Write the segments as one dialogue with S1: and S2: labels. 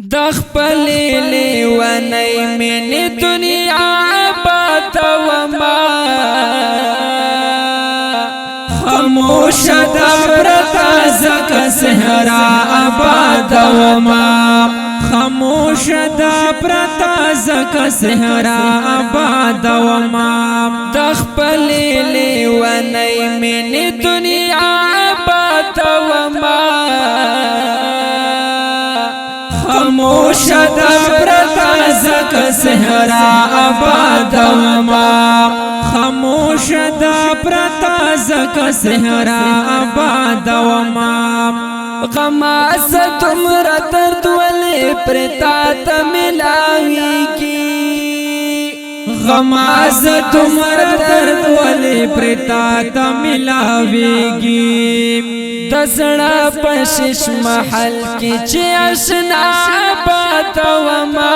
S1: دخپل لیونی من دنیا باتوما خاموش دا پرتا زکا سہرا آبادوما خاموش دا پرتا زکا سہرا آبادوما دخپل لیونی من دنیا باتوما خاموش دا پرتا زکا سہرا آبادوما خاموش دا پرتا زکا سہرا آبادوما غماز تمرا درد ولی پرتا تملاوی کی غماز تمرا درد ولی پرتا تملاوی کی دزڑا پشش محل کی چی اشنا باتوما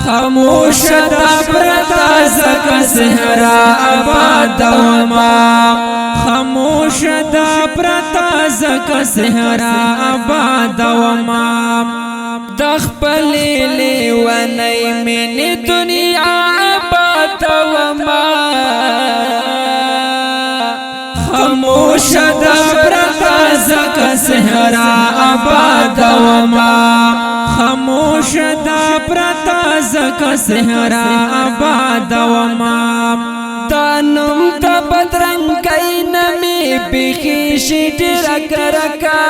S1: خاموش دا پرتا زکا سہرا آبادوما خاموش دا پرتا زکا سہرا آبادوما دخپل لیونی من دنیا باتوما خاموش دا پرتا زکا سہرا آبادوما خاموش دا پرتا زکا سہرا آبادوما دانم تا بدرنگی نمی بخیشی ڈرک رکا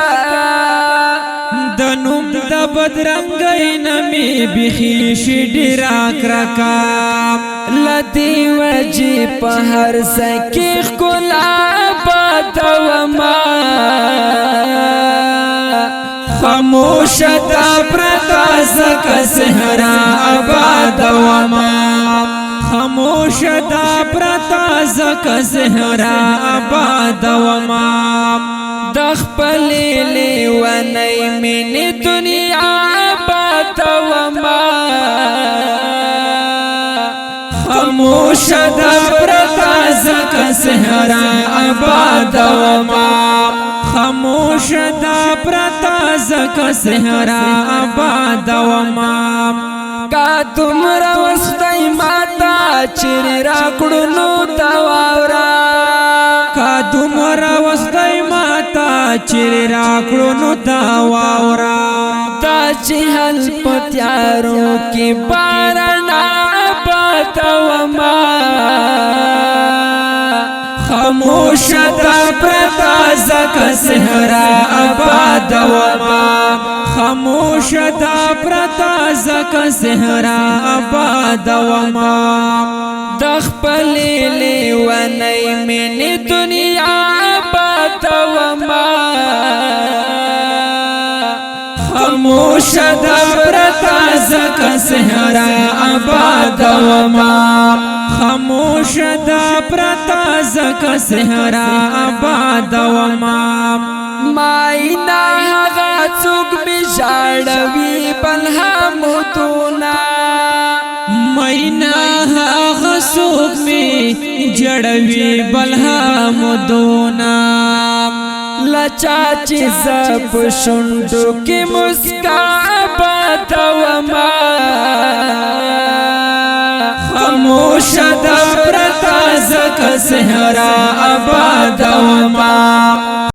S1: دانم تا بدرنگی نمی بخیشی ڈرک رکا لدی وجی پہر سکیخ کلا باتوما خاموش دا پرتا زکا سہرا آبادوما خاموش دا پرتا زکا سہرا آبادوما دخپل لیونی من دنیا باتوما خاموش دا پرتا زکا سہرا آبادوما خاموش دا پرتا زکا سہرا آبادوما کا تمرا وسطی ماتا چری راکڑنو تاوارا کا تمرا وسطی ماتا چری راکڑنو تاوارا تا چہل پتیاروں کی بارنا باتوما خاموش دا پرتا زکا سہرا آبادوما خاموش دا پرتا زکا سہرا آبادوما دخپل لیونی من دنیا باتوما خاموش دا پرتا زکا سہرا آبادوما خاموش دا پرتا زکا سہرا آبادوما مائنا هغا څوک بشاړوي بلحمدونا مائنا هغا څوک می جړوي بلحمدونا لچا چې زپ شونډو کې مسکا باتوما خاموش دا پرتا زکا سہرا آبادوما